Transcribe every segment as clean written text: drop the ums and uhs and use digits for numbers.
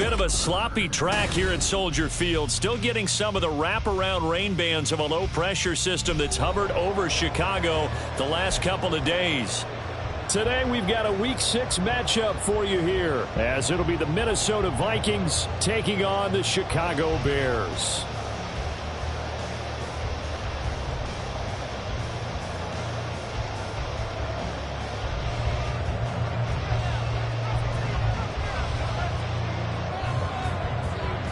bit of a sloppy track here at Soldier Field. Still getting some of the wraparound rain bands of a low-pressure system that's hovered over Chicago the last couple of days. Today we've got a Week 6 matchup for you here, as it'll be the Minnesota Vikings taking on the Chicago Bears.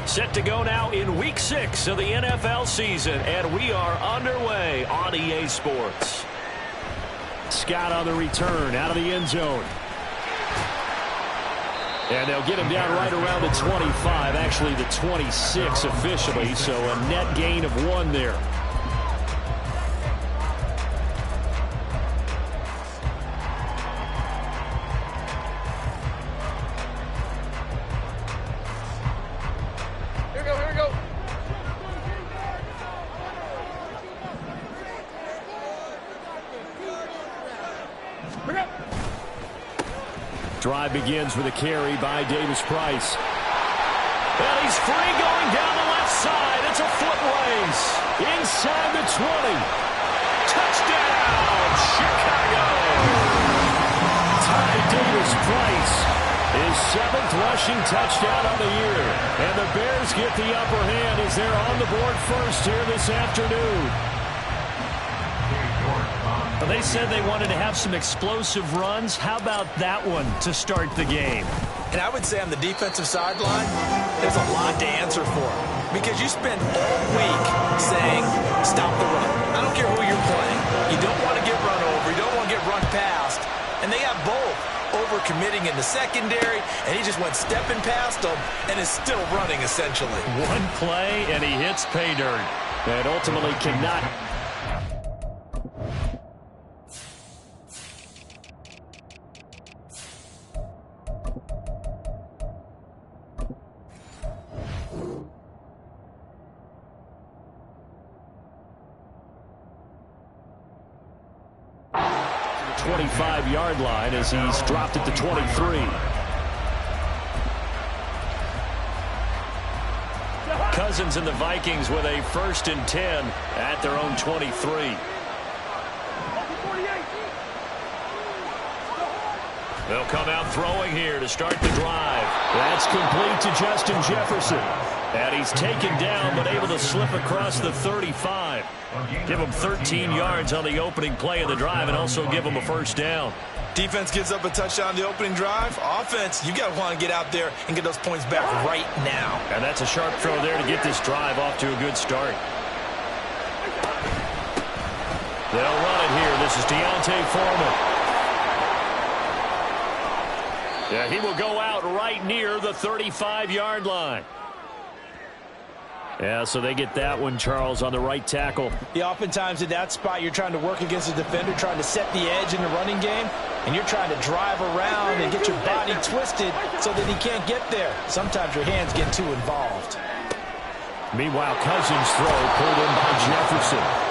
Set to go now in Week 6 of the NFL season, and we are underway on EA Sports. Scott on the return, out of the end zone. And they'll get him down right around the 25, actually the 26 officially, so a net gain of 1 there. Drive begins with a carry by Davis-Price. And he's free going down the left side. It's a foot race. Inside the 20. Touchdown, Chicago. Ty Davis-Price, his 7th rushing touchdown on the year. And the Bears get the upper hand as they're on the board first here this afternoon. Well, they said they wanted to have some explosive runs. How about that one to start the game? And I would say on the defensive sideline, there's a lot to answer for. Because you spend all week saying, stop the run. I don't care who you're playing. You don't want to get run over. You don't want to get run past. And they have both. Over-committing in the secondary, and he just went stepping past them and is still running, essentially. One play, and he hits pay dirt. And ultimately cannot... 25-yard line as he's dropped it to 23. Cousins and the Vikings with a 1st and 10 at their own 23. They'll come out throwing here to start the drive. That's complete to Justin Jefferson. And he's taken down but able to slip across the 35. Give him 13 yards on the opening play of the drive and also give him a 1st down. Defense gives up a touchdown on the opening drive. Offense, you got to want to get out there and get those points back right now. And that's a sharp throw there to get this drive off to a good start. They'll run it here. This is Deontay Foreman. Yeah, he will go out right near the 35-yard line. Yeah, so they get that one, Charles, on the right tackle. Yeah, oftentimes in that spot, you're trying to work against a defender, trying to set the edge in the running game, and you're trying to drive around and get your body twisted so that he can't get there. Sometimes your hands get too involved. Meanwhile, Cousins' throw pulled in by Jefferson.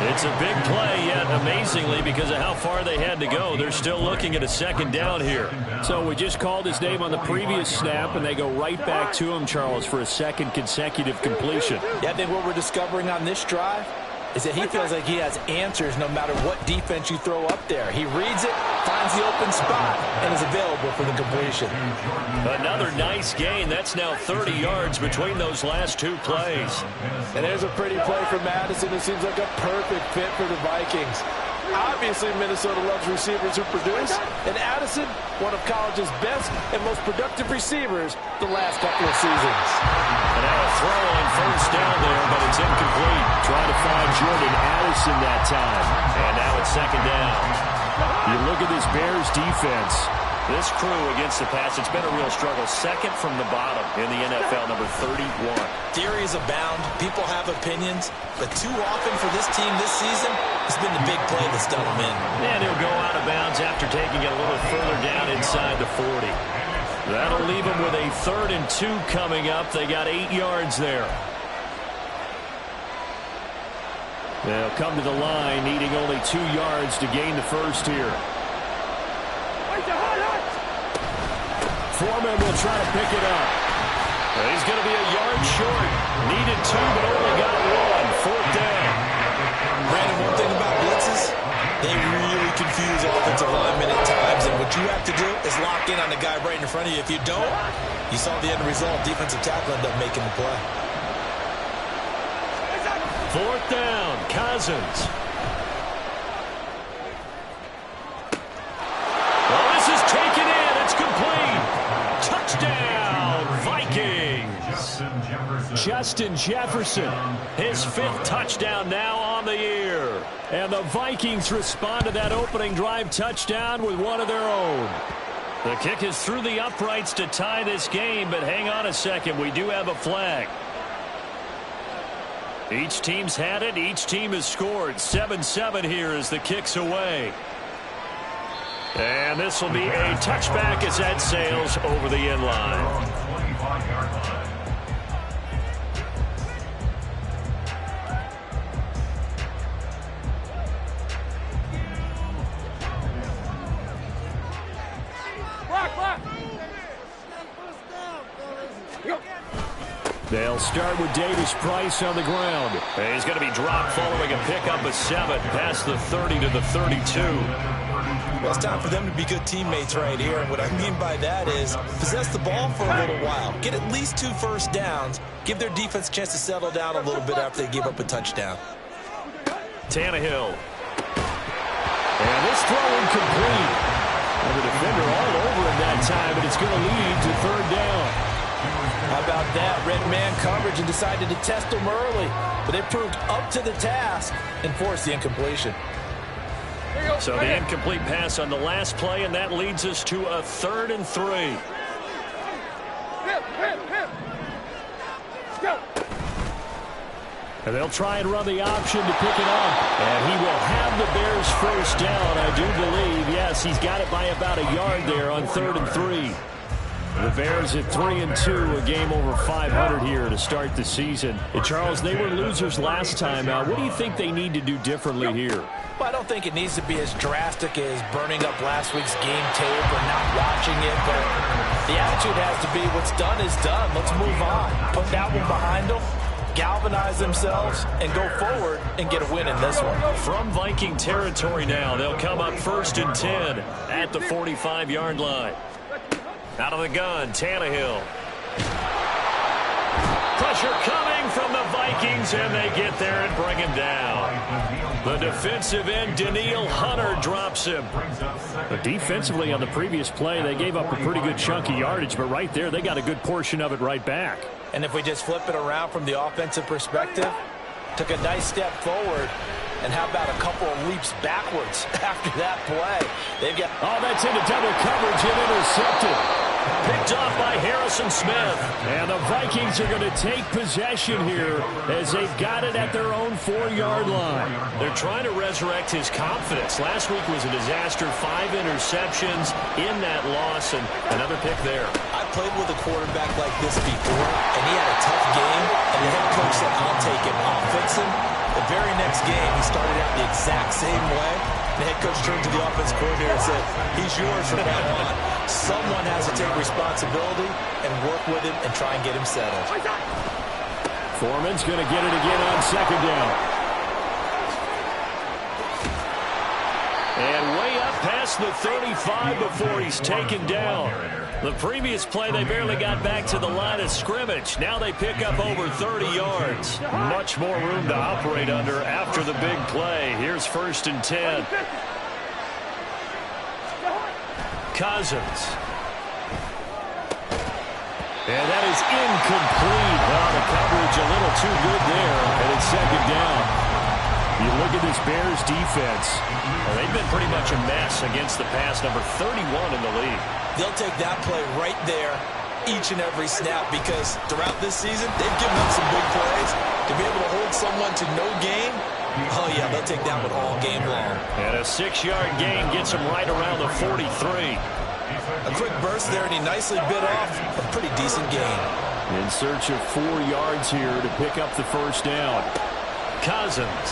It's a big play, yet amazingly, because of how far they had to go, they're still looking at a 2nd down here. So we just called his name on the previous snap, and they go right back to him, Charles, for a 2nd consecutive completion. Yeah, I think what we're discovering on this drive is that he feels like he has answers no matter what defense you throw up there. He reads it, finds the open spot, and is available for the completion. Another nice gain. That's now 30 yards between those last 2 plays. And there's a pretty play for Madison. It seems like a perfect fit for the Vikings. Obviously, Minnesota loves receivers who produce, and Addison, one of college's best and most productive receivers the last couple of seasons. And now a throw on 1st down there, but it's incomplete. Trying to find Jordan Addison that time. And now it's 2nd down. You look at this Bears defense. This crew against the pass, it's been a real struggle. 2nd from the bottom in the NFL, number 31. Theories abound. People have opinions. But too often for this team this season, it's been the big play that's done them in. And he'll go out of bounds after taking it a little further down inside the 40. That'll leave them with a 3rd and 2 coming up. They got 8 yards there. They'll come to the line, needing only 2 yards to gain the 1st here. Foreman will try to pick it up. He's going to be a yard short. Needed 2, but only got 1. 4th down. Brandon, one thing about blitzes, they really confuse offensive linemen at times, and what you have to do is lock in on the guy right in front of you. If you don't, you saw the end result. Defensive tackle ended up making the play. 4th down, Cousins. Well, this is taken in. It's complete. Touchdown, Vikings. Justin Jefferson, his 5th touchdown now on the year. And the Vikings respond to that opening drive touchdown with one of their own. The kick is through the uprights to tie this game, but hang on a second. We do have a flag. Each team's had it. Each team has scored. 7-7 here as the kick's away. And this will be a touchback as that sails over the end line. They'll start with Davis Price on the ground. And he's going to be dropped following a pickup of 7 past the 30 to the 32. Well, it's time for them to be good teammates right here. And what I mean by that is possess the ball for a little while. Get at least 2 first downs. Give their defense a chance to settle down a little bit after they give up a touchdown. Tannehill. And this throw incomplete. And the defender all over him that time, but it's going to lead to 3rd down. How about that? Red man coverage and decided to test them early. But they proved up to the task and forced the incompletion. So the incomplete pass on the last play, and that leads us to a 3rd and 3. And they'll try and run the option to pick it up. And he will have the Bears first down, I do believe. Yes, he's got it by about a yard there on 3rd and 3. The Bears at 3-2, a game over 500 here to start the season. And Charles, they were losers last time. What do you think they need to do differently here? Well, I don't think it needs to be as drastic as burning up last week's game tape or not watching it, but the attitude has to be what's done is done. Let's move on. Put that one behind them, galvanize themselves, and go forward and get a win in this one. From Viking territory now, they'll come up 1st and 10 at the 45-yard line. Out of the gun, Tannehill. Pressure coming from the Vikings, and they get there and bring him down. The defensive end, Daniil Hunter, drops him. But defensively on the previous play, they gave up a pretty good chunk of yardage, but right there, they got a good portion of it right back. And if we just flip it around from the offensive perspective, took a nice step forward, and how about a couple of leaps backwards after that play? They've got... Oh, that's into double coverage and intercepted. Picked off by Harrison Smith. And the Vikings are going to take possession here as they've got it at their own 4-yard line. They're trying to resurrect his confidence. Last week was a disaster. 5 interceptions in that loss, and another pick there. I played with a quarterback like this before, and he had a tough game, and the head coach said, I'll take him. I'll fix him. The very next game, he started out the exact same way. The head coach turned to the offense coordinator and said, he's yours from now on. Someone has to take responsibility and work with him and try and get him settled. Foreman's going to get it again on 2nd down. And way up past the 35 before he's taken down. The previous play, they barely got back to the line of scrimmage. Now they pick up over 30 yards. Much more room to operate under after the big play. Here's 1st and 10. Cousins. And that is incomplete. Well, the coverage a little too good there, and it's 2nd down. You look at this Bears defense. Well, they've been pretty much a mess against the pass, number 31 in the league. They'll take that play right there each and every snap because throughout this season, they've given up some big plays. To be able to hold someone to no gain, oh, yeah, they'll take that one all game long. And a 6-yard gain gets them right around the 43. A quick burst there, and he nicely bit off a pretty decent gain. In search of 4 yards here to pick up the 1st down. Cousins.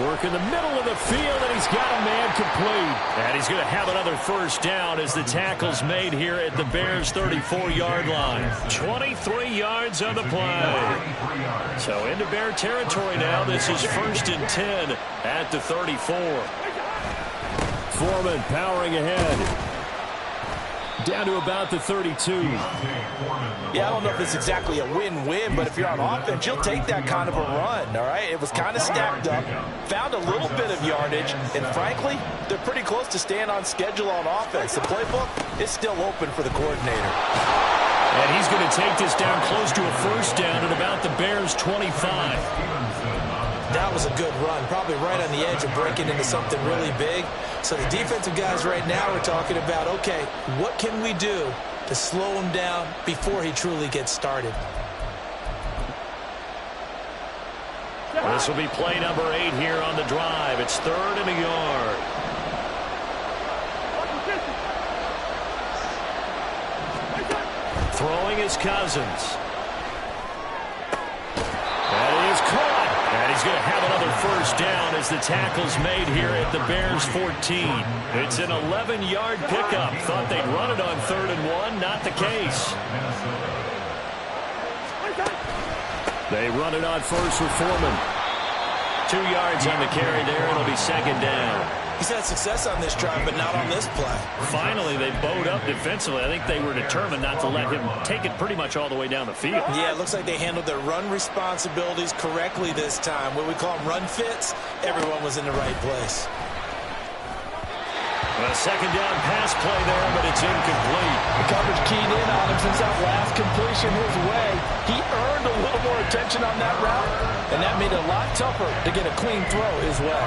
Work in the middle of the field, and he's got a man complete. And he's going to have another first down as the tackle's made here at the Bears' 34-yard line. 23 yards on the play. So into Bear territory now. This is 1st and 10 at the 34. Foreman powering ahead. Down to about the 32. Yeah, I don't know if it's exactly a win-win, but if you're on offense, you'll take that kind of a run, all right? It was kind of stacked up, found a little bit of yardage, and frankly, they're pretty close to staying on schedule on offense. The playbook is still open for the coordinator. And he's going to take this down close to a first down at about the Bears' 25. That was a good run, probably right on the edge of breaking into something really big. So the defensive guys right now are talking about, okay, what can we do to slow him down before he truly gets started? This will be play number 8 here on the drive. It's 3rd and a yard. Throwing is Cousins. That is caught. And he's going to have another first down as the tackle's made here at the Bears' 14. It's an 11-yard pickup. Thought they'd run it on 3rd and 1. Not the case. They run it on first with Foreman. 2 yards on the carry there. It'll be 2nd down. He's had success on this drive, but not on this play. Finally, they bowed up defensively. I think they were determined not to let him take it pretty much all the way down the field. Yeah, it looks like they handled their run responsibilities correctly this time. What we call them run fits, everyone was in the right place. A 2nd down pass play there, but it's incomplete. The coverage keyed in on him since that last completion his way. He earned a little more attention on that route, and that made it a lot tougher to get a clean throw his way.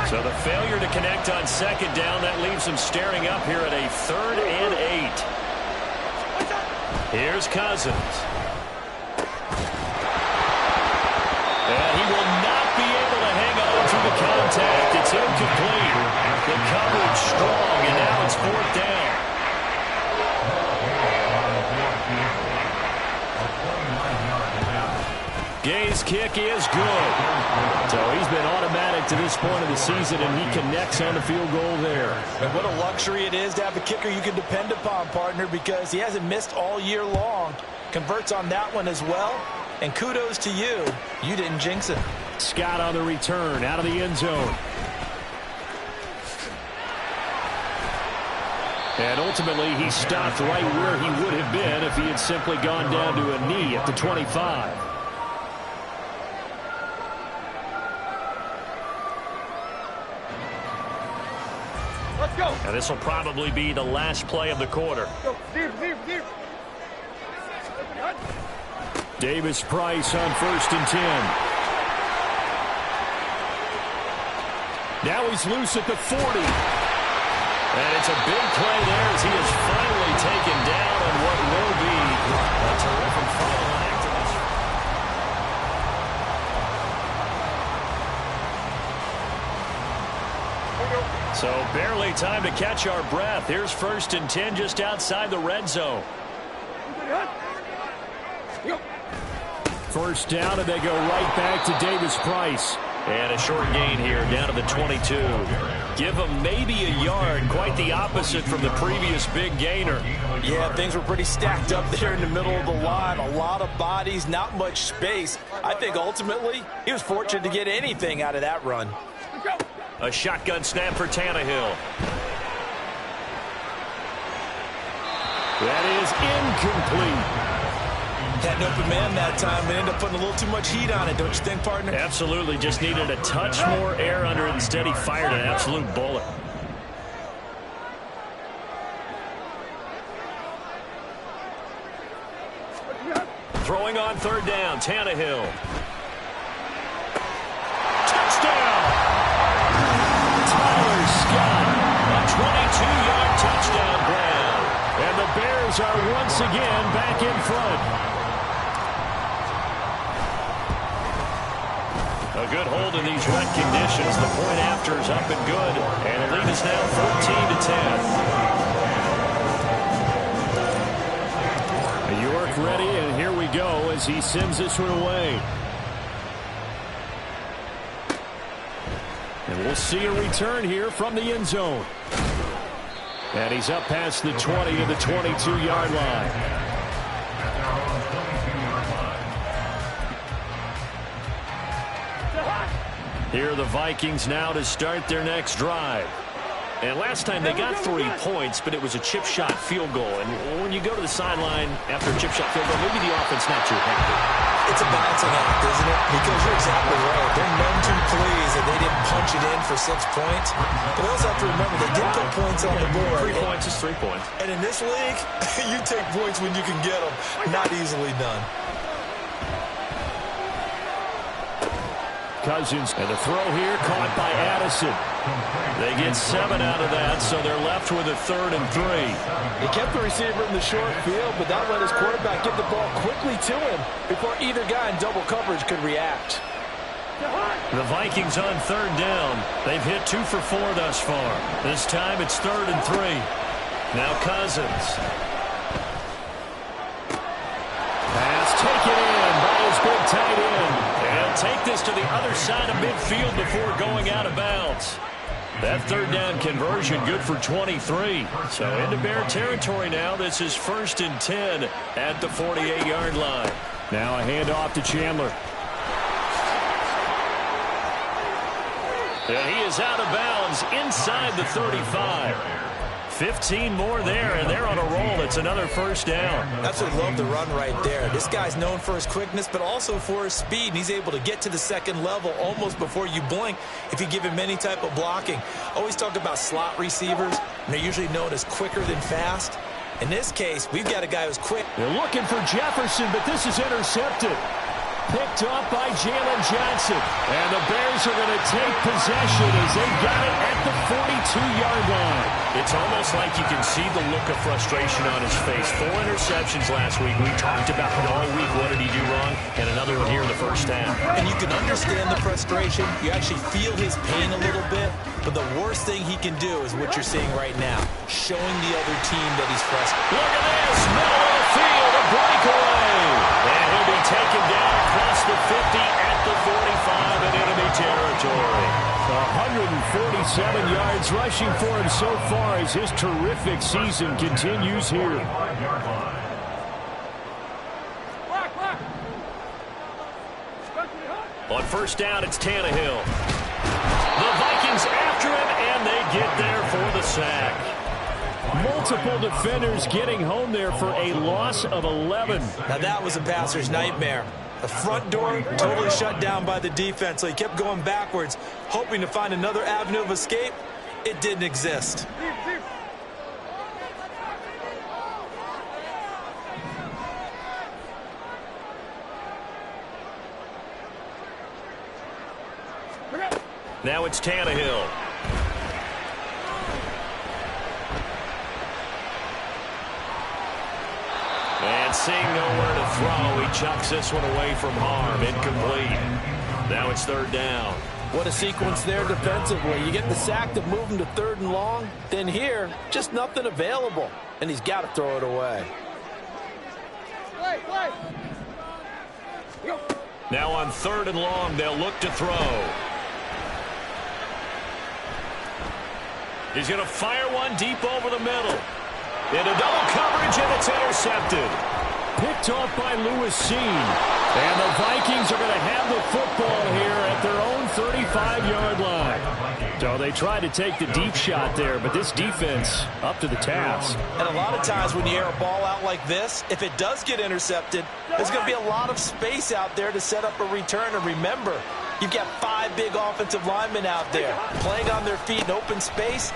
So the failure to connect on 2nd down, that leaves him staring up here at a 3rd and 8. Here's Cousins. And he will not be able to hang on through the contact. It's incomplete. The coverage strong, and now it's 4th down. Gay's kick is good. So he's been automatic to this point of the season, and he connects on the field goal there. And what a luxury it is to have a kicker you can depend upon, partner, because he hasn't missed all year long. Converts on that one as well. And kudos to you. You didn't jinx it. Scott on the return out of the end zone. And ultimately, he stopped right where he would have been if he had simply gone down to a knee at the 25. Let's go. And this will probably be the last play of the quarter. Davis Price on 1st and 10. Now he's loose at the 40. And it's a big play there as he is finally taken down on what will be a terrific final act of this. So barely time to catch our breath. Here's 1st and 10 just outside the red zone. First down, and they go right back to Davis Price. And a short gain here down to the 22. Give him maybe a yard. Quite the opposite from the previous big gainer. Yeah, things were pretty stacked up there in the middle of the line. A lot of bodies, not much space. I think ultimately he was fortunate to get anything out of that run. A shotgun snap for Tannehill. That is incomplete. Had an open man that time, but ended up putting a little too much heat on it, don't you think, partner? Absolutely. Just needed a touch more air under it. Instead, he fired an absolute bullet. Throwing on 3rd down, Tannehill. Touchdown! Tyler Scott, a 22-yard touchdown grab. And the Bears are once again back in front. A good hold in these wet conditions. The point after is up and good. And the lead is now 14-10. as he sends this one away. And we'll see a return here from the end zone. And he's up past the 20 to the 22-yard line. Here are the Vikings now to start their next drive. And last time they got 3 points, but it was a chip shot field goal. And when you go to the sideline after a chip shot field goal, maybe the offense not too happy. It's a balancing act, isn't it? Because you're exactly right. They're none too pleased that they didn't punch it in for 6 points. But they also have to remember they did put points on the board. 3 points is 3 points. And in this league, you take points when you can get them. Not easily done. Cousins, and the throw here caught by Addison. They get 7 out of that, so they're left with a 3rd and 3. He kept the receiver in the short field, but that let his quarterback get the ball quickly to him before either guy in double coverage could react. The Vikings on 3rd down. They've hit 2 for 4 thus far. This time it's 3rd and 3. Now Cousins. Pass taken in by his big tight end. And take this to the other side of midfield before going out of bounds. That 3rd down conversion good for 23. So into Bear territory now. This is 1st and 10 at the 48-yard line. Now a handoff to Chandler. And he is out of bounds inside the 35. 15 more there, and they're on a roll. It's another 1st down. That's what I love the run right there. This guy's known for his quickness, but also for his speed. And he's able to get to the 2nd level almost before you blink if you give him any type of blocking. Always talk about slot receivers, and they're usually known as quicker than fast. In this case, we've got a guy who's quick. They're looking for Jefferson, but this is intercepted. Picked off by Jalen Johnson. And the Bears are going to take possession as they got it at the 42-yard line. It's almost like you can see the look of frustration on his face. 4 interceptions last week. We talked about it all week. What did he do wrong? And another one here in the 1st half. And you can understand the frustration. You actually feel his pain a little bit. But the worst thing he can do is what you're seeing right now, showing the other team that he's frustrated. Look at this. Middle of the field, a breakaway. And he'll be taken down across the 50 at the 45 in enemy territory. 147 yards rushing for him so far as his terrific season continues here. On 1st down, it's Tannehill. The Vikings after him, and they get there for the sack. Multiple defenders getting home there for a loss of 11. Now that was a passer's nightmare. The front door totally shut down by the defense, so he kept going backwards, hoping to find another avenue of escape. It didn't exist. Now it's Tannehill. And seeing nowhere to throw, he chucks this one away from harm. Incomplete. Now it's 3rd down. What a sequence there defensively. You get the sack to move him to 3rd and long. Then here, just nothing available. And he's got to throw it away. Now on 3rd and long, they'll look to throw. He's going to fire one deep over the middle. Into double coverage, and it's intercepted. Picked off by Lewis Seen. And the Vikings are going to have the football here at their own 35-yard line. So they try to take the deep shot there, but this defense up to the task. And a lot of times when you air a ball out like this, if it does get intercepted, there's going to be a lot of space out there to set up a return. And remember, you've got 5 big offensive linemen out there playing on their feet in open space.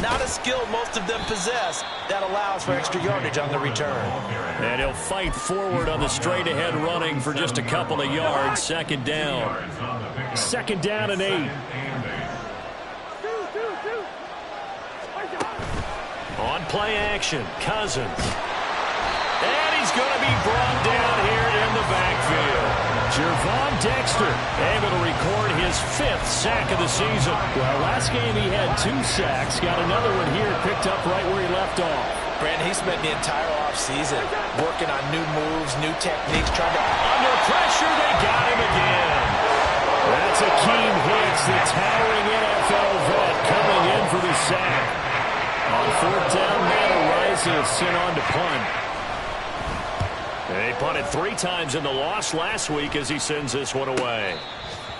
Not a skill most of them possess that allows for extra yardage on the return. And he'll fight forward on the straight-ahead running for just a couple of yards. 2nd down. 2nd down and 8. On play action, Cousins. And he's going to be brought down here in the backfield. Gervon Dexter able to record his 5th sack of the season. Well, last game he had 2 sacks. Got another one here picked up right where he left off. Brandon, he spent the entire offseason working on new moves, new techniques, trying to... Under pressure, they got him again. That's Akeem Hicks, the towering NFL vet, coming in for the sack. On fourth down, Matt Araiza is sent on to punt. They punted 3 times in the loss last week as he sends this one away.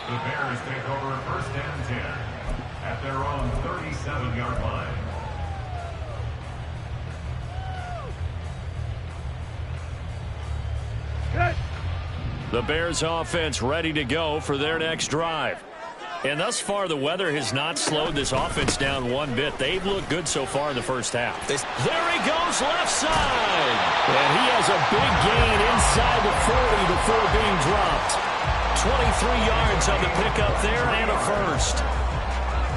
The Bears take over first and 10 at their own 37-yard line. The Bears offense ready to go for their next drive. And thus far, the weather has not slowed this offense down one bit. They've looked good so far in the first half. There he goes, left side. And he has a big gain inside the 40 before being dropped. 23 yards on the pickup there and a first.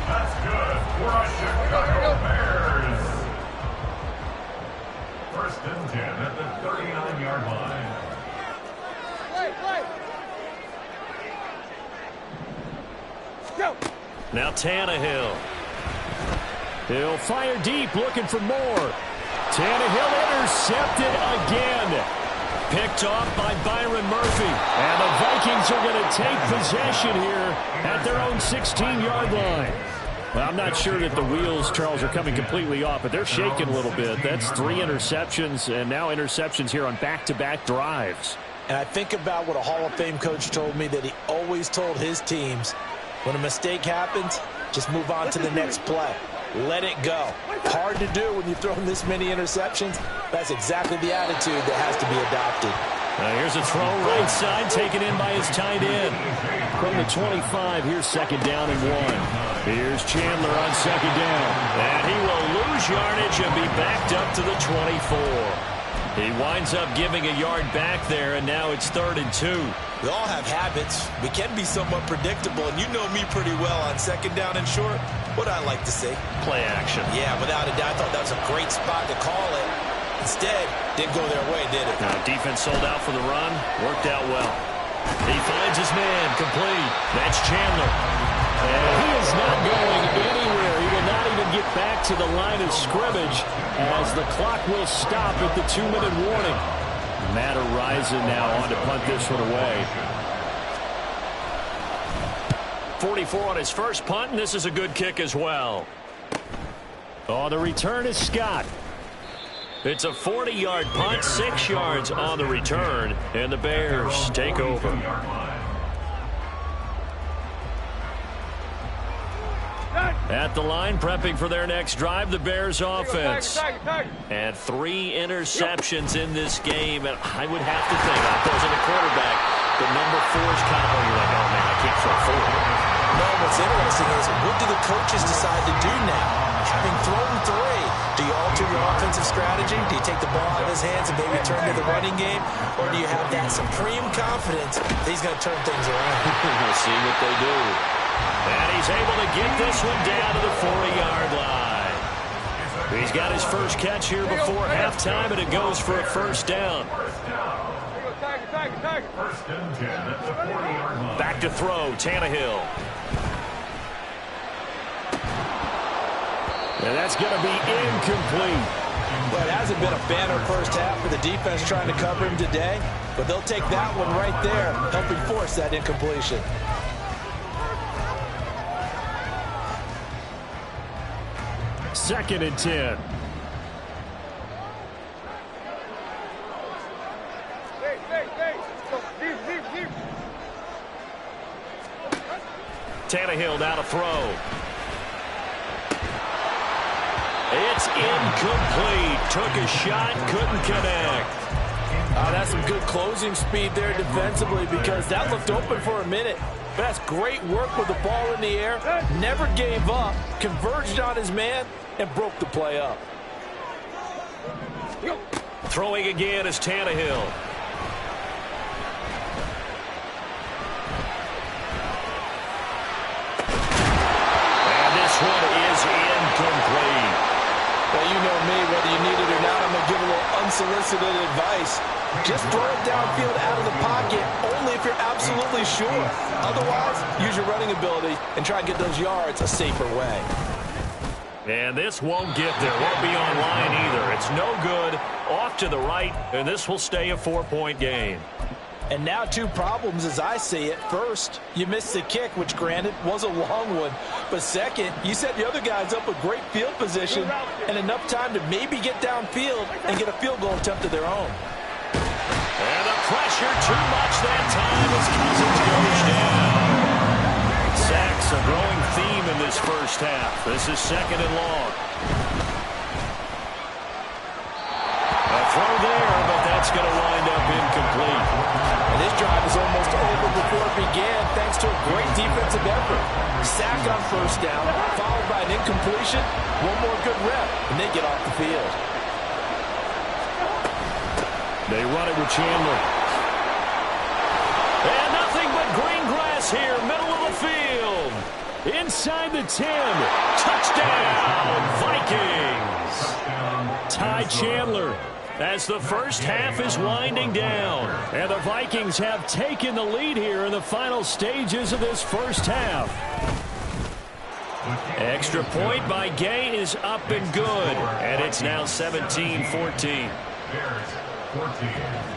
That's good for a Chicago Bears. First and 10 at the 39-yard line. Now Tannehill. He'll fire deep, looking for more. Tannehill intercepted again. Picked off by Byron Murphy. And the Vikings are going to take possession here at their own 16-yard line. Well, I'm not sure that the wheels, Charles, are coming completely off, but they're shaking a little bit. That's 3 interceptions, and now interceptions here on back-to-back drives. And I think about what a Hall of Fame coach told me, that he always told his teams, when a mistake happens, just move on to the next play. Let it go. Hard to do when you've thrown this many interceptions. That's exactly the attitude that has to be adopted. Here's a throw right side, taken in by his tight end. From the 25, here's second down and 1. Here's Chandler on second down. And he will lose yardage and be backed up to the 24. He winds up giving a yard back there, and now it's 3rd and 2. We all have habits. We can be somewhat predictable, and you know me pretty well on second down and short. What I like to say? Play action. Yeah, without a doubt. I thought that was a great spot to call it. Instead, didn't go their way, did it? Defense sold out for the run. Worked out well. He finds his man, complete. That's Chandler. And he is not going anywhere. He will not even get back to the line of scrimmage as the clock will stop at the 2-minute warning. Matt Araiza now on to punt this one away. 44 on his first punt, and this is a good kick as well. Oh, the return is Scott. It's a 40-yard punt, 6 yards on the return, and the Bears take over. At the line, prepping for their next drive, the Bears offense. And 3 interceptions in this game, and I would have to think, I wasn't a quarterback, but number 4 is kind of, you're like, oh man, I can't throw 4. No, what's interesting is, what do the coaches decide to do now? Having thrown 3, do you alter your offensive strategy? Do you take the ball out of his hands and maybe turn to the running game? Or do you have that supreme confidence that he's going to turn things around? We'll see what they do. And he's able to get this one down to the 40-yard line. He's got his first catch here before halftime, and it goes for a first down. Back to throw, Tannehill. And that's going to be incomplete. Well, it hasn't been a banner first half for the defense trying to cover him today, but they'll take that one right there, helping force that incompletion. Second and 10. Tannehill now to throw. It's incomplete. Took a shot, couldn't connect. That's some good closing speed there defensively, because that looked open for a minute. But that's great work with the ball in the air. Never gave up, converged on his man, and broke the play up. Throwing again is Tannehill. And this one is incomplete. Well, you know me, whether you need it or not, I'm going to give a little unsolicited advice. Just throw it downfield out of the pocket, only if you're absolutely sure. Otherwise, use your running ability and try and get those yards a safer way. And this won't get there. Won't be on line either. It's no good. Off to the right, and this will stay a 4-point game. And now 2 problems as I see it. First, you missed the kick, which granted was a long one. But second, you set the other guys up with great field position and enough time to maybe get downfield and get a field goal attempt of their own. And the pressure too much that time as Cousins goes down. Sacks a growing theme in this first half. This is 2nd and long. A throw there, but that's going to wind up incomplete. And this drive is almost over before it began thanks to a great defensive effort. Sack on first down, followed by an incompletion. One more good rep, and they get off the field. They run it with Chandler. And nothing but green grass here, middle of the field. Inside the 10. Touchdown, Vikings. Ty Chandler as the first half is winding down. And the Vikings have taken the lead here in the final stages of this first half. Extra point by Gay is up and good. And it's now 17-14.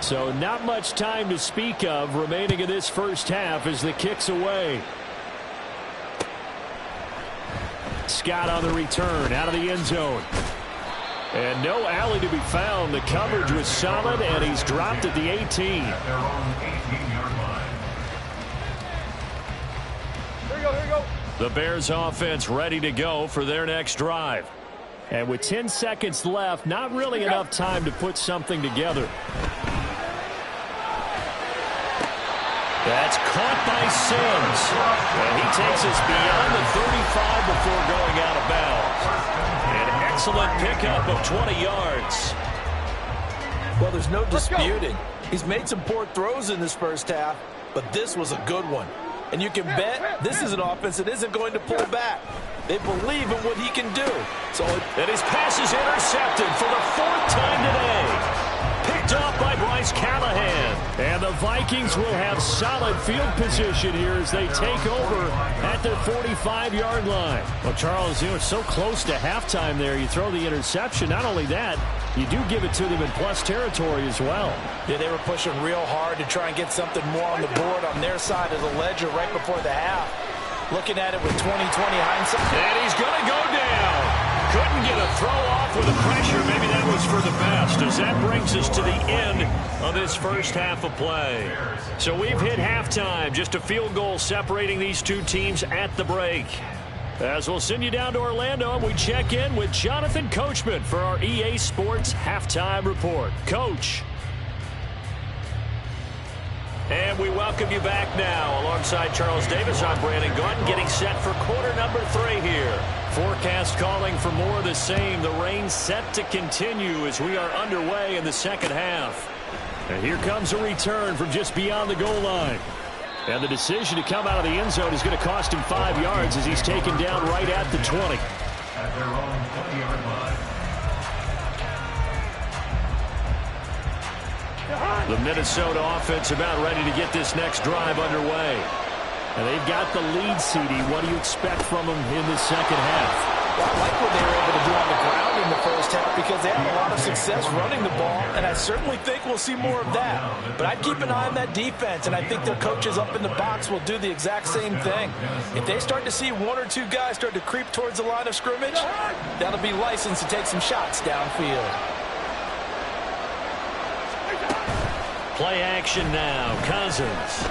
So not much time to speak of remaining in this first half as the kick's away. Scott on the return out of the end zone. And no alley to be found. The coverage was solid, and he's dropped at the 18. The Bears offense ready to go for their next drive. And with 10 seconds left, not really enough time to put something together. That's caught by Sims. And he takes us beyond the 35 before going out of bounds. An excellent pickup of 20 yards. Well, there's no disputing. He's made some poor throws in this first half, but this was a good one. And you can bet this is an offense that isn't going to pull back. They believe in what he can do. And his pass is intercepted for the 4th time today. Picked off by Bryce Callahan. And the Vikings will have solid field position here as they take over at their 45-yard line. Well, Charles, you were so close to halftime there. You throw the interception. Not only that, you do give it to them in plus territory as well. Yeah, they were pushing real hard to try and get something more on the board on their side of the ledger right before the half. Looking at it with 20/20 hindsight. And he's going to go down. Couldn't get a throw off with the pressure. Maybe that was for the best, as that brings us to the end of this first half of play. So we've hit halftime. Just a field goal separating these two teams at the break. As we'll send you down to Orlando, and we check in with Jonathan Coachman for our EA Sports Halftime Report. Coach. And we welcome you back now. Alongside Charles Davis, I'm Brandon Gordon, getting set for quarter number 3 here. Forecast calling for more of the same. The rain set to continue as we are underway in the second half. And here comes a return from just beyond the goal line. And the decision to come out of the end zone is going to cost him 5 yards as he's taken down right at the 20. At their own 20-yard line. The Minnesota offense about ready to get this next drive underway. And they've got the lead, CD. What do you expect from them in the second half? Well, I like what they were able to do on the ground in the first half because they had a lot of success running the ball, and I certainly think we'll see more of that. But I'd keep an eye on that defense, and I think their coaches up in the box will do the exact same thing. If they start to see 1 or 2 guys start to creep towards the line of scrimmage, that'll be licensed to take some shots downfield. Play action now. Cousins.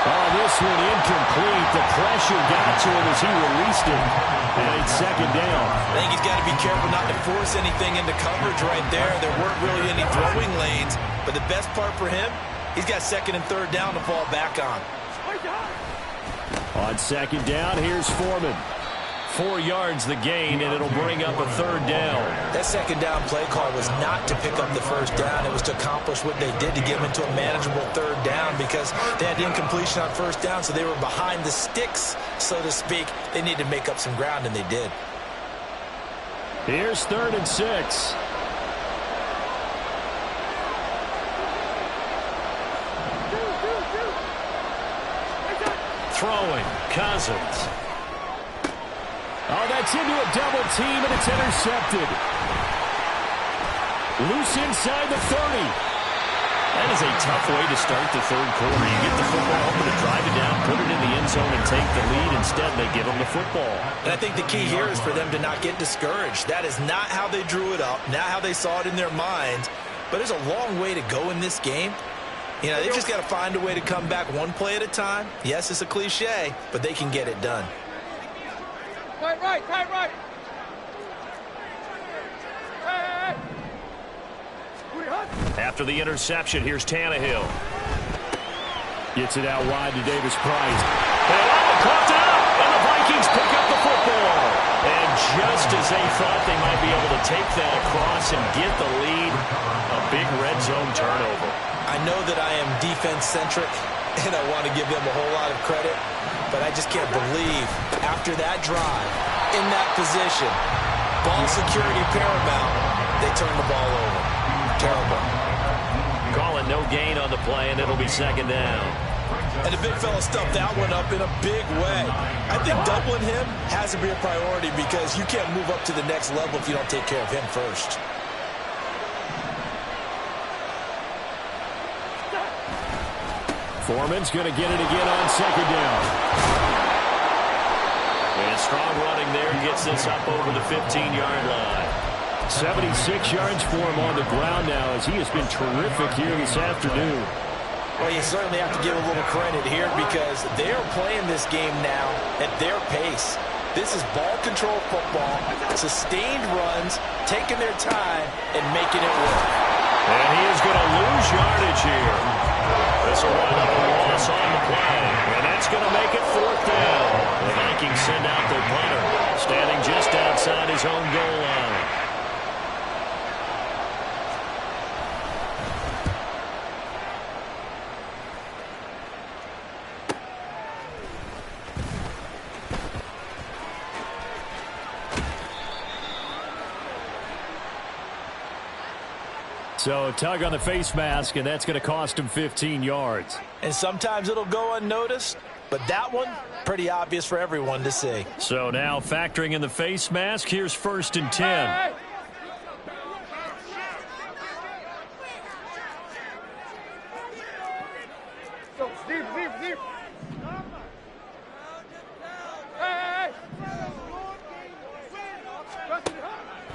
Oh, this one incomplete. The pressure got to him as he released it. And it's second down. I think he's got to be careful not to force anything into coverage right there. There weren't really any throwing lanes. But the best part for him, he's got 2nd and 3rd down to fall back on. On second down, here's Foreman. 4 yards the gain, and it'll bring up a 3rd down. That second down play call was not to pick up the first down. It was to accomplish what they did to get them into a manageable 3rd down because they had incompletion on first down, so they were behind the sticks, so to speak. They needed to make up some ground, and they did. Here's 3rd and 6. Throwing, Cousins. Gets into a double team, and it's intercepted. Loose inside the 30. That is a tough way to start the third quarter. You get the football, hoping to drive it down, put it in the end zone, and take the lead. Instead, they give them the football. And I think the key here is for them to not get discouraged. That is not how they drew it up, not how they saw it in their minds. But there's a long way to go in this game. You know, they just got to find a way to come back one play at a time. Yes, it's a cliche, but they can get it done. Tight right. After the interception, here's Tannehill. Gets it out wide to Davis Price. And caught out, and the Vikings pick up the football. And just as they thought they might be able to take that across and get the lead, a big red zone turnover. I know that I am defense-centric, and I want to give them a whole lot of credit, but I just can't believe after that drive, in that position, ball security paramount, they turn the ball over. Terrible. Calling no gain on the play, and it'll be second down. And the big fella stuffed that one up in a big way. I think doubling him has to be a priority because you can't move up to the next level if you don't take care of him first. Foreman's going to get it again on second down. And strong running there gets this up over the 15-yard line. 76 yards for him on the ground now as he has been terrific here this afternoon. Well, you certainly have to give a little credit here because they are playing this game now at their pace. This is ball control football, sustained runs, taking their time, and making it work. And he is going to lose yardage here. This will wind up a loss on the play, and that's going to make it fourth down. The Vikings send out their punter, standing just outside his own goal line. So a tug on the face mask, and that's going to cost him 15 yards. And sometimes it'll go unnoticed, but that one, pretty obvious for everyone to see. So now factoring in the face mask, here's 1st and 10. Steve.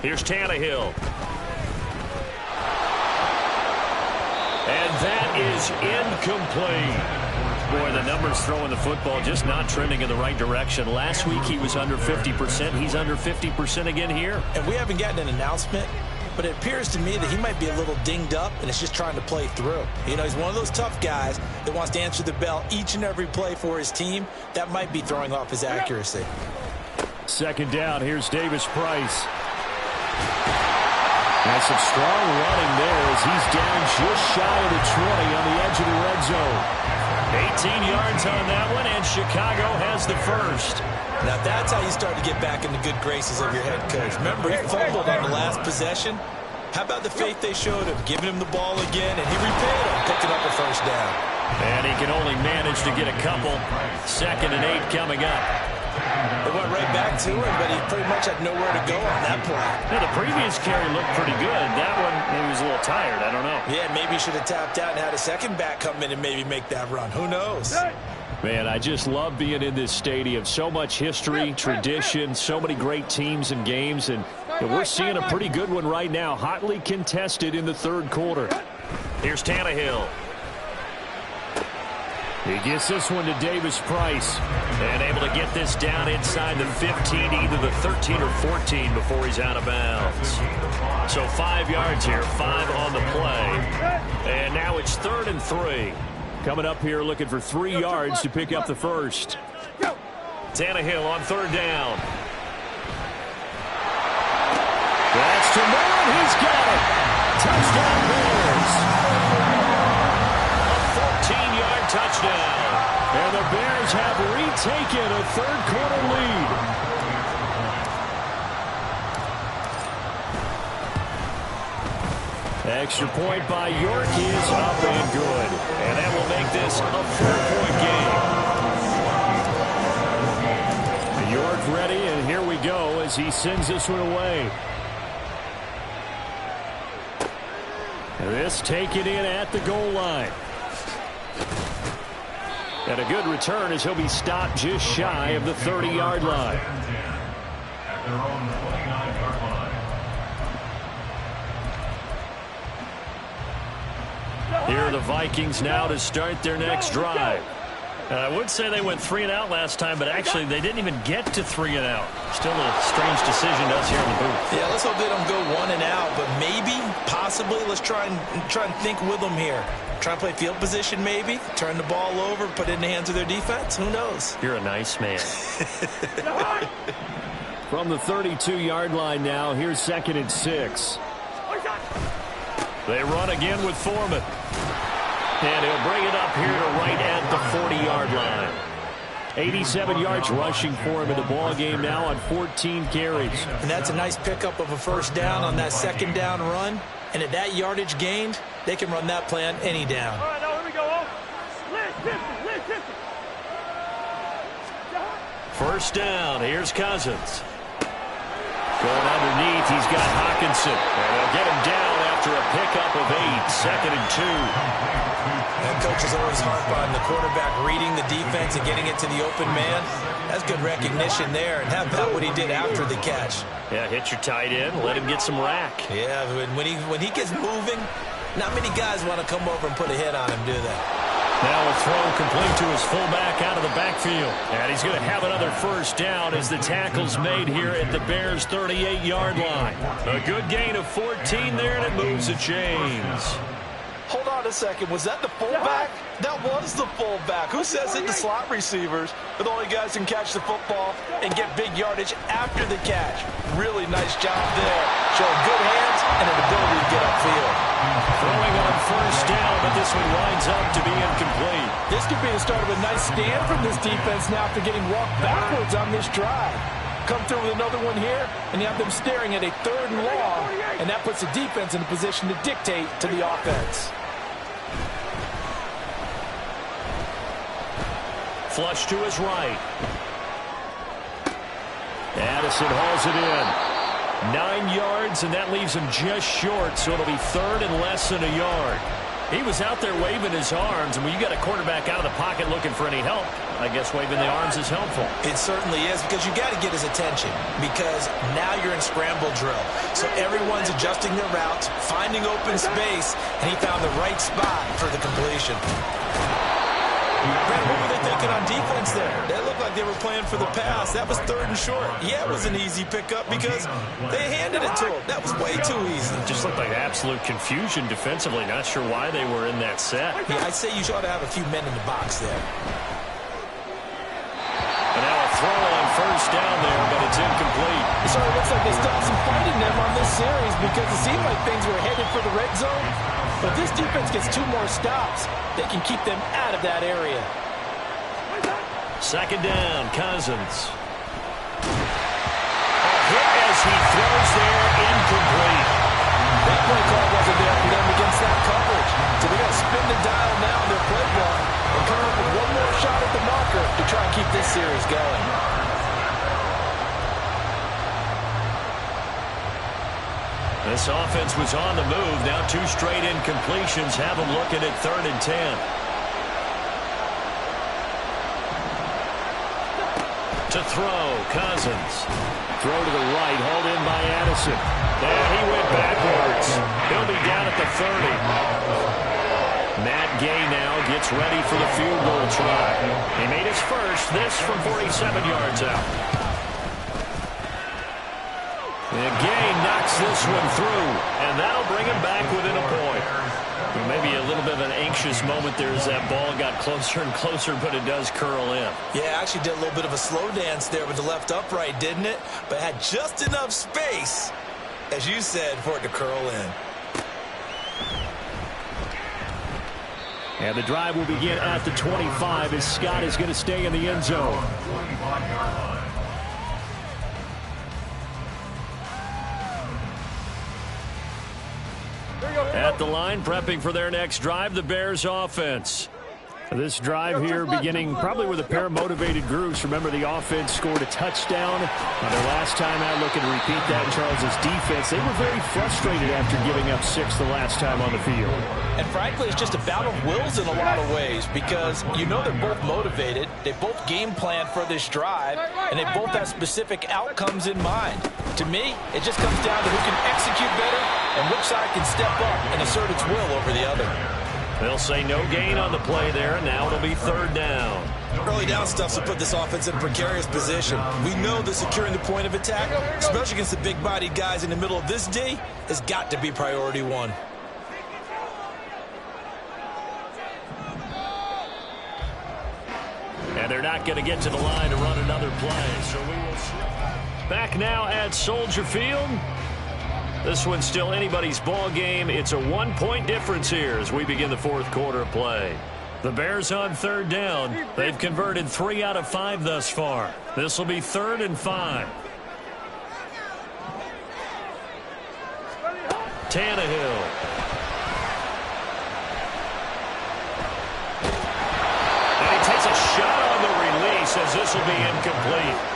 Here's Tannehill. And that is incomplete. Boy, the numbers throwing the football just not trending in the right direction. Last week he was under 50%. He's under 50% again here. And we haven't gotten an announcement, but it appears to me that he might be a little dinged up and is just trying to play through. You know, he's one of those tough guys that wants to answer the bell each and every play for his team. That might be throwing off his accuracy. Second down, here's Davis Price. And some strong running there as he's down just shy of the 20 on the edge of the red zone. 18 yards on that one, and Chicago has the first. Now that's how you start to get back in the good graces of your head coach. Remember, he fumbled on the last possession. How about the faith they showed him, giving him the ball again, and he repaid him, picking up a first down. And he can only manage to get a couple. 2nd and 8 coming up. They went right back to him, but he pretty much had nowhere to go on that play. Yeah, the previous carry looked pretty good. That one, maybe he was a little tired. I don't know. Yeah, maybe he should have tapped out and had a second back come in and maybe make that run. Who knows? Man, I just love being in this stadium. So much history, tradition, so many great teams and games. And we're seeing a pretty good one right now, hotly contested in the third quarter. Here's Tannehill. He gets this one to Davis Price. And able to get this down inside the 15, either the 13 or 14 before he's out of bounds. So 5 yards here, 5 on the play. And now it's 3rd and 3. Coming up here looking for 3 yards to pick up the first. Tannehill on 3rd down. That's to Moore. He's got it. Touchdown Bears. 14-yard touchdown. And the Bears have retaken a third-quarter lead. Extra point by York is up and good. And that will make this a 4-point game. York ready, and here we go as he sends this one away. This taken in at the goal line. And a good return as he'll be stopped just shy of the 30-yard line. At their own 29-yard line. Here are the Vikings now to start their next drive. I would say they went 3 and out last time, but actually they didn't even get to 3 and out. Still a strange decision to us here in the booth. Yeah, let's hope they don't go 1 and out, but maybe, possibly, let's try and think with them here. Try and play field position maybe, turn the ball over, put it in the hands of their defense. Who knows? You're a nice man. From the 32-yard line now, here's 2nd and 6. They run again with Foreman. And he'll bring it up here to right at the 40-yard line. 87 yards rushing for him in the ball game now on 14 carries. And that's a nice pickup of a first down on that 2nd down run. And at that yardage gained, they can run that play on any down. All right, now here we go. First down, here's Cousins. Going underneath, he's got Hawkinson. And they'll get him down after a pickup of 8, 2nd and 2. That coach is always harp on the quarterback reading the defense and getting it to the open man. That's good recognition there. And how about what he did after the catch? Yeah, hit your tight end, let him get some rack. Yeah, when he gets moving, not many guys want to come over and put a hit on him, do they? Now a throw complete to his fullback out of the backfield. And he's going to have another first down as the tackle's made here at the Bears' 38-yard line. A good gain of 14 there, and it moves the chains. Hold on a second. Was that the fullback? That was the fullback. Who says it to slot receivers are the only guys who can catch the football and get big yardage after the catch? Really nice job there. Showing good hands and an ability to get upfield. Throwing on first down, but this one winds up to be incomplete. This could be the start of a nice stand from this defense now after getting walked backwards on this drive. Come through with another one here, and you have them staring at a 3rd and long, and that puts the defense in a position to dictate to the offense. Flush to his right. Addison hauls it in. 9 yards, and that leaves him just short, so it'll be 3rd and less than a yard. He was out there waving his arms, and when you got a quarterback out of the pocket looking for any help, I guess waving the arms is helpful. It certainly is, because you got to get his attention, because now you're in scramble drill. So everyone's adjusting their routes, finding open space, and he found the right spot for the completion. Brad, what were they thinking on defense there? They looked like they were playing for the pass. That was 3rd and short. Yeah, it was an easy pickup because they handed it to him. That was way too easy. Just looked like absolute confusion defensively. Not sure why they were in that set. Yeah, I'd say you ought to have a few men in the box there. And now a throw on first down there, but it's incomplete. It sort of looks like they still have some fight in them on this series because it seemed like things were headed for the red zone. But this defense gets 2 more stops. They can keep them out of that area. 2nd down, Cousins. A hit as he throws there, incomplete. That play call wasn't there for them against that coverage. So they got to spin the dial now in their playbook and come up with 1 more shot at the marker to try and keep this series going. This offense was on the move. Now 2 straight incompletions have them looking at 3rd and 10. To throw, Cousins. Throw to the right, hauled in by Addison. And he went backwards. He'll be down at the 30. Matt Gay now gets ready for the field goal try. He made his first, this from 47 yards out. And Gay knocks this one through, and that'll bring him back within a point. Well, maybe a little bit of an anxious moment there as that ball got closer and closer, but it does curl in. Yeah, actually did a little bit of a slow dance there with the left upright, didn't it? But had just enough space, as you said, for it to curl in. And the drive will begin at the 25 as Scott is going to stay in the end zone. At the line, prepping for their next drive, the Bears offense. This drive here beginning probably with a pair of motivated groups. Remember, the offense scored a touchdown on their last time out. Looking to repeat that. Charles's defense, they were very frustrated after giving up 6 the last time on the field. And frankly, it's just a battle of wills in a lot of ways because you know they're both motivated. They both game plan for this drive, and they both have specific outcomes in mind. To me, it just comes down to who can execute better and which side can step up and assert its will over the other. They'll say no gain on the play there. Now it'll be 3rd down. Early down stuff to put this offense in a precarious position. We know that securing the point of attack, especially against the big-bodied guys in the middle of this D, has got to be priority 1. And they're not going to get to the line to run another play. So we will back now at Soldier Field. This one's still anybody's ball game. It's a 1-point difference here as we begin the 4th quarter play. The Bears on 3rd down. They've converted 3 out of 5 thus far. This will be 3rd and 5. Tannehill. And he takes a shot on the release as this will be incomplete.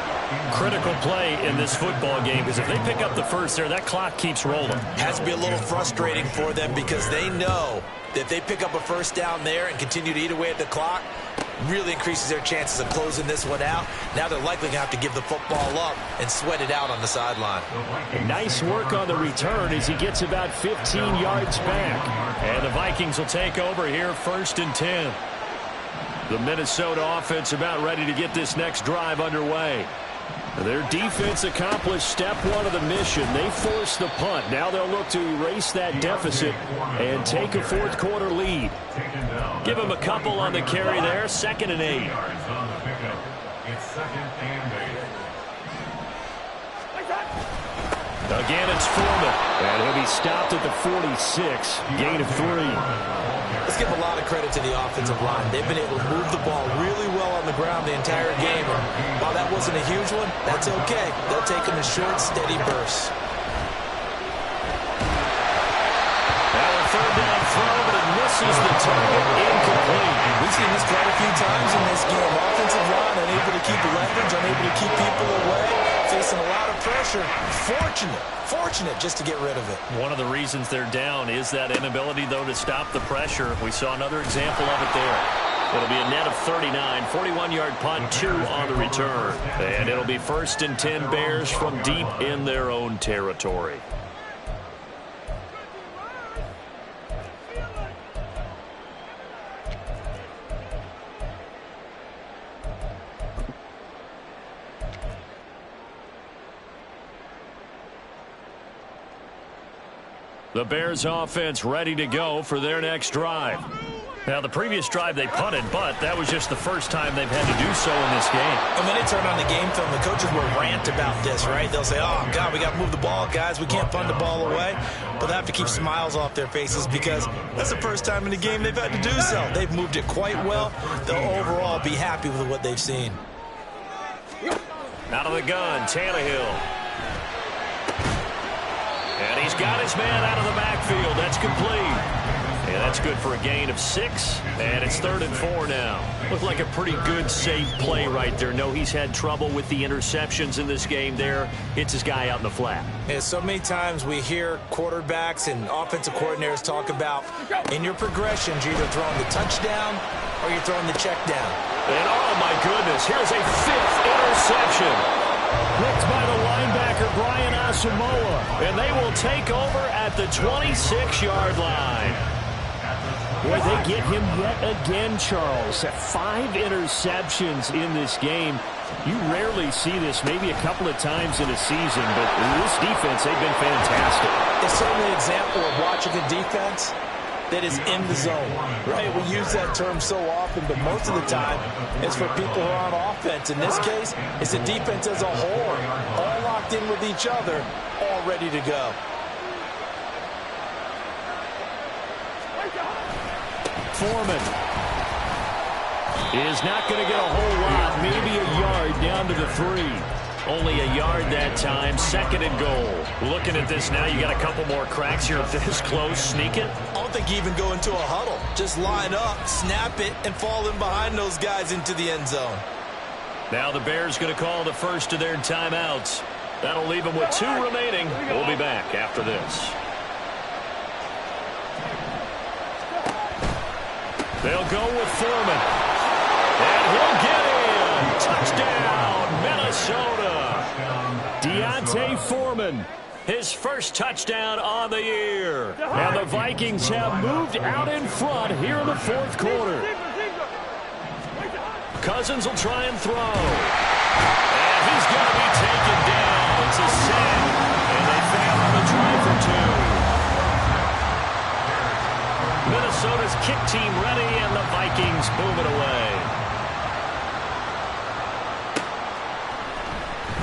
Critical play in this football game because if they pick up the first there, that clock keeps rolling. Has to be a little frustrating for them because they know that if they pick up a first down there and continue to eat away at the clock, really increases their chances of closing this one out. Now they're likely going to have to give the football up and sweat it out on the sideline. Nice work on the return as he gets about 15 yards back. And the Vikings will take over here 1st and 10. The Minnesota offense about ready to get this next drive underway. Their defense accomplished step 1 of the mission. They forced the punt. Now they'll look to erase that deficit and take a 4th quarter lead. Give them a couple on the carry there. 2nd and 8. Again, it's Foreman. And he'll be stopped at the 46. Gain of 3. Let's give a lot of credit to the offensive line. They've been able to move the ball really well on the ground the entire game. And while that wasn't a huge one, that's okay. They'll take them in short, steady bursts. Now a 3rd down throw, but it misses the target. Incomplete. We've seen this quite a few times in this game. Offensive line unable to keep leverage, unable to keep people away, facing a lot of pressure. Fortunate just to get rid of it. One of the reasons they're down is that inability, though, to stop the pressure. We saw another example of it there. It'll be a net of 39, 41-yard punt, 2 on the return. And it'll be 1st and 10 Bears from deep in their own territory. The Bears offense ready to go for their next drive. Now, the previous drive they punted, but that was just the first time they've had to do so in this game. And when they turn on the game film, the coaches will rant about this, right? They'll say, oh, God, we got to move the ball, guys. We can't punt the ball away. But they have to keep smiles off their faces because that's the first time in the game they've had to do so. They've moved it quite well. They'll overall be happy with what they've seen. Out of the gun, Tannehill. And he's got his man out of the backfield. That's complete. And that's good for a gain of 6. And it's 3rd and 4 now. Looked like a pretty good, safe play right there. No, he's had trouble with the interceptions in this game there. Hits his guy out in the flat. Yeah, so many times we hear quarterbacks and offensive coordinators talk about in your progressions, you're either throwing the touchdown or you're throwing the check down. And oh, my goodness, here's a 5th interception. Picked by the linebacker, Brian Asamoah. And they will take over at the 26-yard line. Boy, they get him yet again, Charles. 5 interceptions in this game. You rarely see this, maybe a couple of times in a season, but this defense, they've been fantastic. It's certainly an example of watching a defense that is in the zone, right? We use that term so often, but most of the time it's for people who are on offense. In this case, it's the defense as a whole, all locked in with each other, all ready to go. Foreman is not going to get a whole lot, maybe a yard down to the 3. Only a yard that time. 2nd and goal. Looking at this now, you got a couple more cracks here. This close, sneak it. I don't think you even go into a huddle. Just line up, snap it, and fall in behind those guys into the end zone. Now the Bears going to call the first of their timeouts. That'll leave them with 2 remaining. We'll be back after this. They'll go with Foreman. And he'll get in. Touchdown, Minnesota. Deontay Foreman, his first touchdown on the year. And the Vikings have moved out in front here in the 4th quarter. Cousins will try and throw. And he's going to be taken down. It's a sack. And they fail on the try for 2. Minnesota's kick team ready, and the Vikings move it away.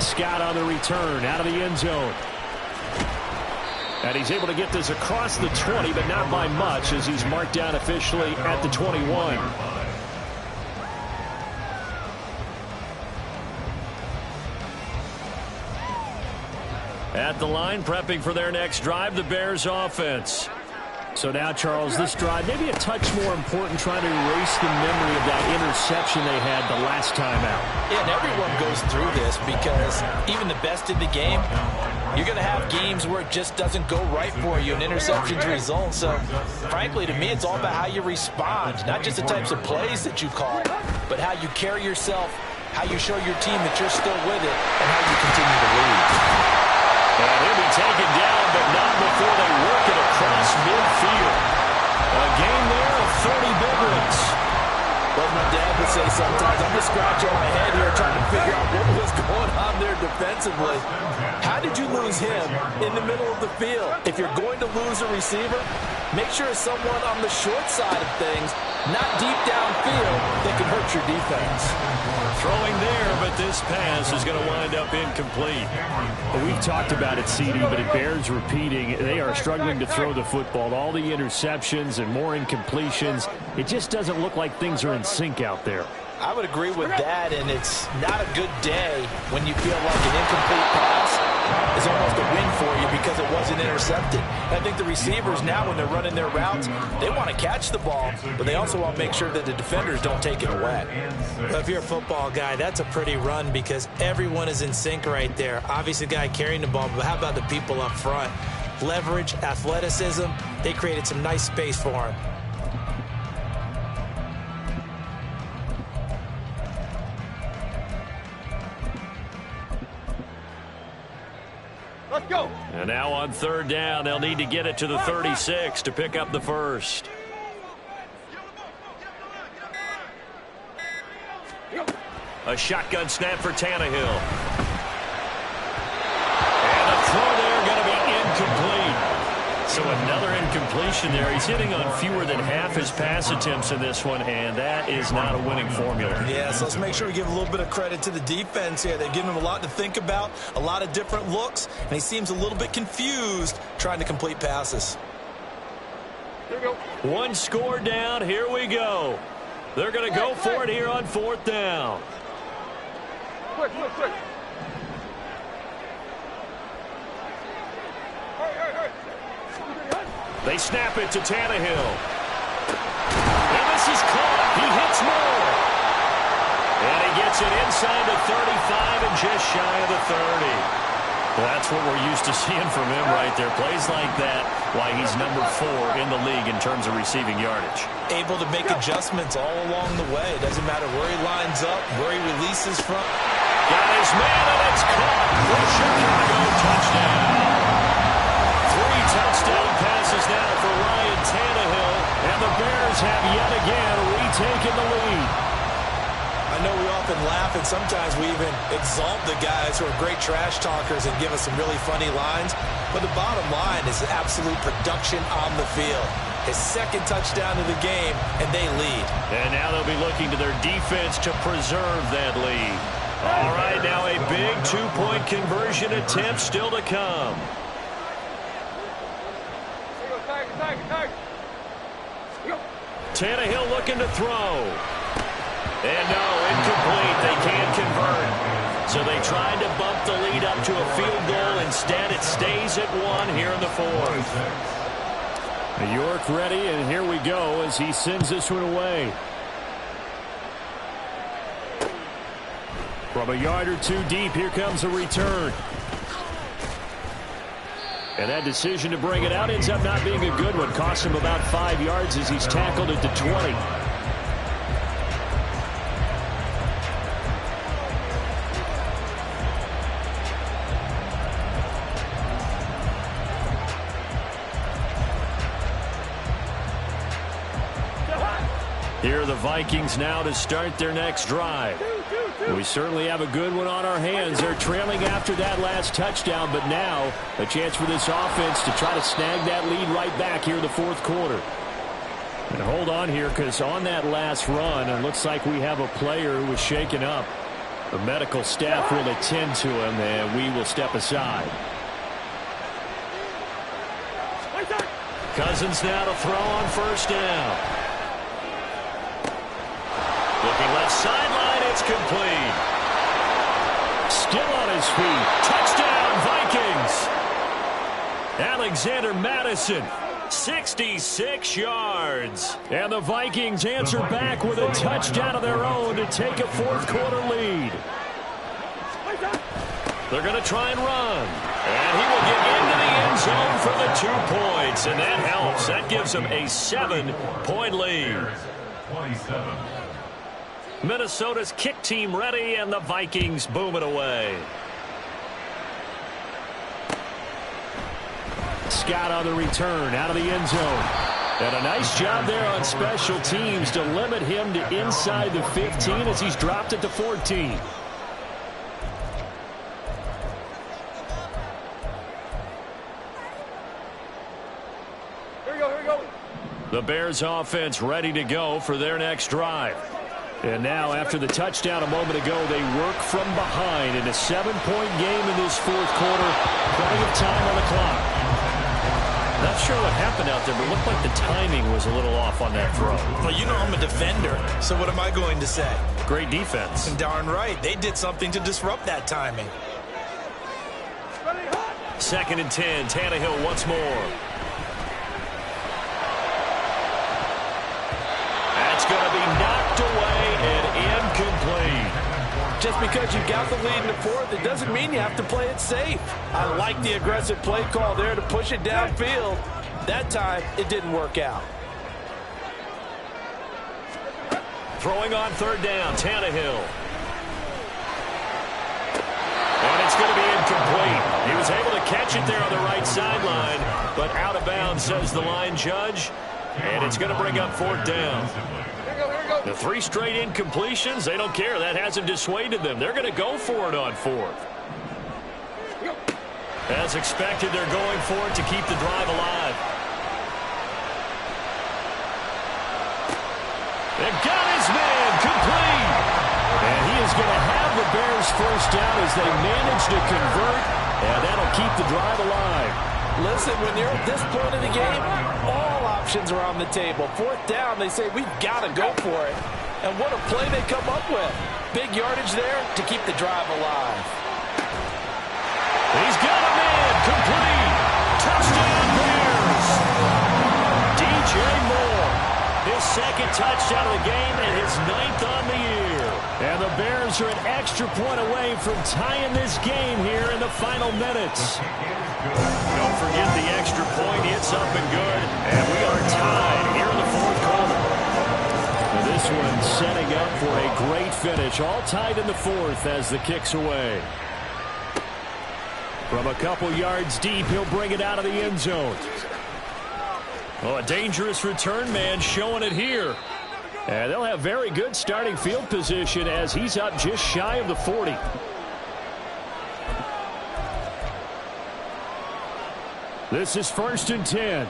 Scott on the return out of the end zone. And he's able to get this across the 20, but not by much, as he's marked down officially at the 21. At the line, prepping for their next drive, the Bears offense. So now, Charles, this drive maybe a touch more important, trying to erase the memory of that interception they had the last time out. Yeah, and everyone goes through this because even the best in the game, you're going to have games where it just doesn't go right for you and interceptions result. So, frankly, to me, it's all about how you respond, not just the types of plays that you call, but how you carry yourself, how you show your team that you're still with it, and how you continue to lead. And he'll be taken down, but not before they work it across midfield. A gain there of 30 big ones. Well, my dad would say sometimes, I'm just scratching my head here trying to figure out what was going on there defensively. How did you lose him in the middle of the field? If you're going to lose a receiver, make sure it's someone on the short side of things, not deep downfield, that can hurt your defense. Throwing there, but this pass is going to wind up incomplete. Well, we've talked about it, CD, but it bears repeating. They are struggling to throw the football. All the interceptions and more incompletions. It just doesn't look like things are in sync out there. I would agree with that, and it's not a good day when you feel like an incomplete pass is almost a win for you because it wasn't intercepted. And I think the receivers now, when they're running their routes, they want to catch the ball, but they also want to make sure that the defenders don't take it away. Well, if you're a football guy, that's a pretty run because everyone is in sync right there. Obviously, the guy carrying the ball, but how about the people up front? Leverage, athleticism, they created some nice space for him. Let's go. And now on 3rd down, they'll need to get it to the 36 to pick up the first. A shotgun snap for Tannehill. And a throw there going to be incomplete. So another incompletion there. He's hitting on fewer than half his pass attempts in this one, and that is not a winning formula. Yeah, so let's make sure we give a little bit of credit to the defense here. They've given him a lot to think about, a lot of different looks, and he seems a little bit confused trying to complete passes. Here we go. One score down. Here we go. They're going to go for it here on 4th down. Quick. Hurry. They snap it to Tannehill. And this is caught. He hits more. And he gets it inside the 35 and just shy of the 30. That's what we're used to seeing from him right there. Plays like that, why he's number 4 in the league in terms of receiving yardage. Able to make adjustments all along the way. It doesn't matter where he lines up, where he releases from. Got his man, and it's caught for Chicago. Touchdown. 3 touchdown passes now for Ryan Tannehill, and the Bears have yet again retaken the lead. I know we often laugh, and sometimes we even exalt the guys who are great trash talkers and give us some really funny lines, but the bottom line is absolute production on the field. His 2nd touchdown of the game, and they lead. And now they'll be looking to their defense to preserve that lead. All right, now a big 2-point conversion attempt still to come. Tiger. Tannehill looking to throw. And no, incomplete. They can't convert. So they tried to bump the lead up to a field goal. Instead, it stays at 1 here in the fourth. York ready, and here we go as he sends this one away. From a yard or two deep, here comes a return. And that decision to bring it out ends up not being a good one. Cost him about 5 yards as he's tackled at the 20. Here are the Vikings now to start their next drive. We certainly have a good one on our hands. They're trailing after that last touchdown, but now a chance for this offense to try to snag that lead right back here in the fourth quarter. And hold on here, because on that last run, it looks like we have a player who was shaken up. The medical staff will attend to him, and we will step aside. Cousins now to throw on first down. Looking left sideline, it's complete. Still on his feet. Touchdown, Vikings. Alexander Madison, 66 yards. And the Vikings answer back with a touchdown of their own to take a fourth quarter lead. They're going to try and run. And he will get into the end zone for the 2 points. And that helps. That gives them a 7-point lead. 27. Minnesota's kick team ready, and the Vikings boom it away. Scott on the return out of the end zone. And a nice job there on special teams to limit him to inside the 15 as he's dropped it to 14. Here we go, here we go. The Bears offense ready to go for their next drive. And now, after the touchdown a moment ago, they work from behind in a 7-point game in this fourth quarter. Plenty of time on the clock. Not sure what happened out there, but it looked like the timing was a little off on that throw. Well, you know I'm a defender, so what am I going to say? Great defense. Darn right. They did something to disrupt that timing. 2nd and 10. Tannehill once more. That's going to be knocked away and incomplete. Just because you got the lead in the fourth, it doesn't mean you have to play it safe. I like the aggressive play call there to push it downfield. That time, it didn't work out. Throwing on 3rd down, Tannehill. And it's going to be incomplete. He was able to catch it there on the right sideline, but out of bounds, says the line judge. And it's going to bring up 4th down. The 3 straight incompletions, they don't care. That hasn't dissuaded them. They're going to go for it on 4th. As expected, they're going for it to keep the drive alive. They got his man complete. And he is going to have the Bears first down as they manage to convert. And that'll keep the drive alive. Listen, when you're at this point of the game, all options are on the table. 4th down, they say, we've got to go for it. And what a play they come up with. Big yardage there to keep the drive alive. He's got a man complete. Touchdown Bears. DJ Moore. His 2nd touchdown of the game and his 9th on the year. And the Bears are an extra point away from tying this game here in the final minutes. Don't forget the extra point. It's up and good. And we are tied here in the fourth quarter. And this one setting up for a great finish. All tied in the fourth as the kick's away. From a couple yards deep, he'll bring it out of the end zone. Oh, a dangerous return man showing it here. And they'll have very good starting field position as he's up just shy of the 40. This is 1st and 10.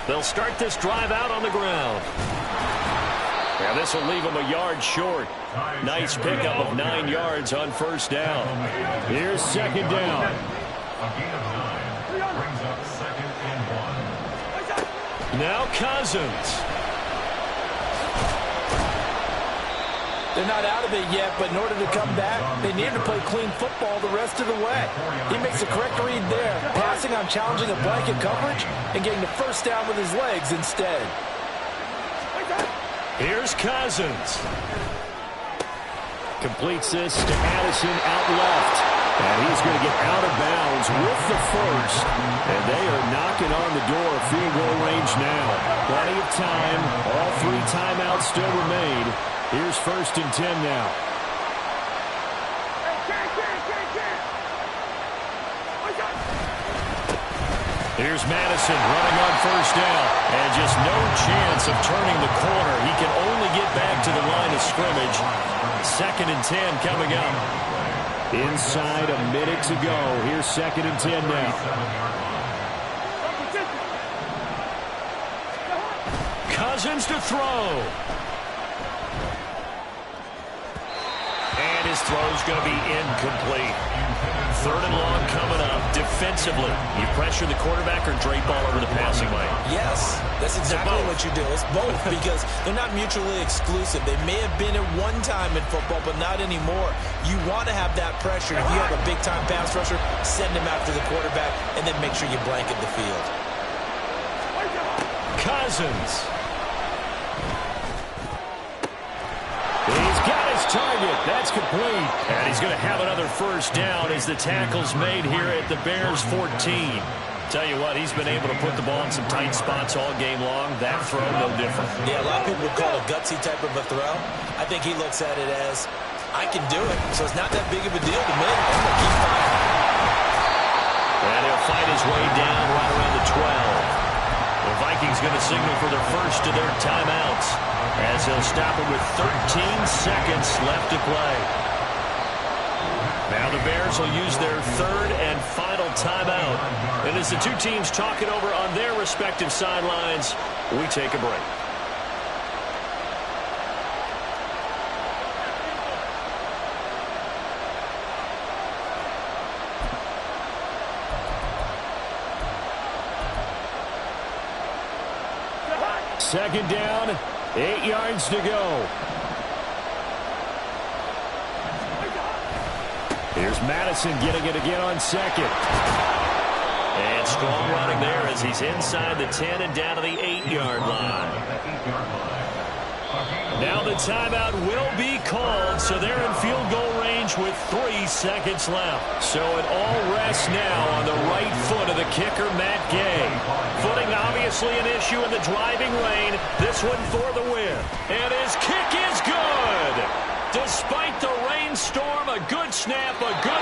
They'll start this drive out on the ground. Yeah, this will leave him a yard short. Nice pickup of 9 yards on first down. Here's 2nd down. A gain of 9 brings up 2nd and 1. Now Cousins. They're not out of it yet, but in order to come back, they need to play clean football the rest of the way. He makes the correct read there, passing on challenging a blanket coverage and getting the first down with his legs instead. Here's Cousins. Completes this to Addison out left. And he's going to get out of bounds with the first. And they are knocking on the door of field goal range now. Plenty of time. All 3 timeouts still remain. Here's 1st and 10 now. Here's Madison running on 1st down. And just no chance of turning the corner. He can only get back to the line of scrimmage. 2nd and 10 coming up. Inside a minute to go. Here's 2nd and 10 now. Cousins to throw. And his throw's going to be incomplete. 3rd and long coming up. Defensively, you pressure the quarterback or drape all over the passing lane? Yes, that's exactly what you do. It's both because they're not mutually exclusive. They may have been at one time in football, but not anymore. You want to have that pressure. If you have a big-time pass rusher, send him after the quarterback, and then make sure you blanket the field. Cousins. He's got his target. That's complete. And he's going to have another first down as the tackle's made here at the Bears 14. Tell you what, he's been able to put the ball in some tight spots all game long. That throw, no different. Yeah, a lot of people would call it a gutsy type of a throw. I think he looks at it as, I can do it, so it's not that big of a deal to me. I'm going to keep fighting. And he'll fight his way down right around the 12. The Vikings going to signal for their first of their timeouts as they'll stop it with 13 seconds left to play. Now the Bears will use their 3rd and final timeout. And as the 2 teams talk it over on their respective sidelines, we take a break. Second down, 8 yards to go. Here's Madison getting it again on 2nd. And strong running there as he's inside the 10 and down to the 8-yard line. Now the timeout will be called, so they're in field goal range with 3 seconds left. So it all rests now on the right foot of the kicker, Matt Gay. Footing obviously an issue in the driving lane. This one for the win. And his kick is good. Despite the rainstorm, a good snap, a good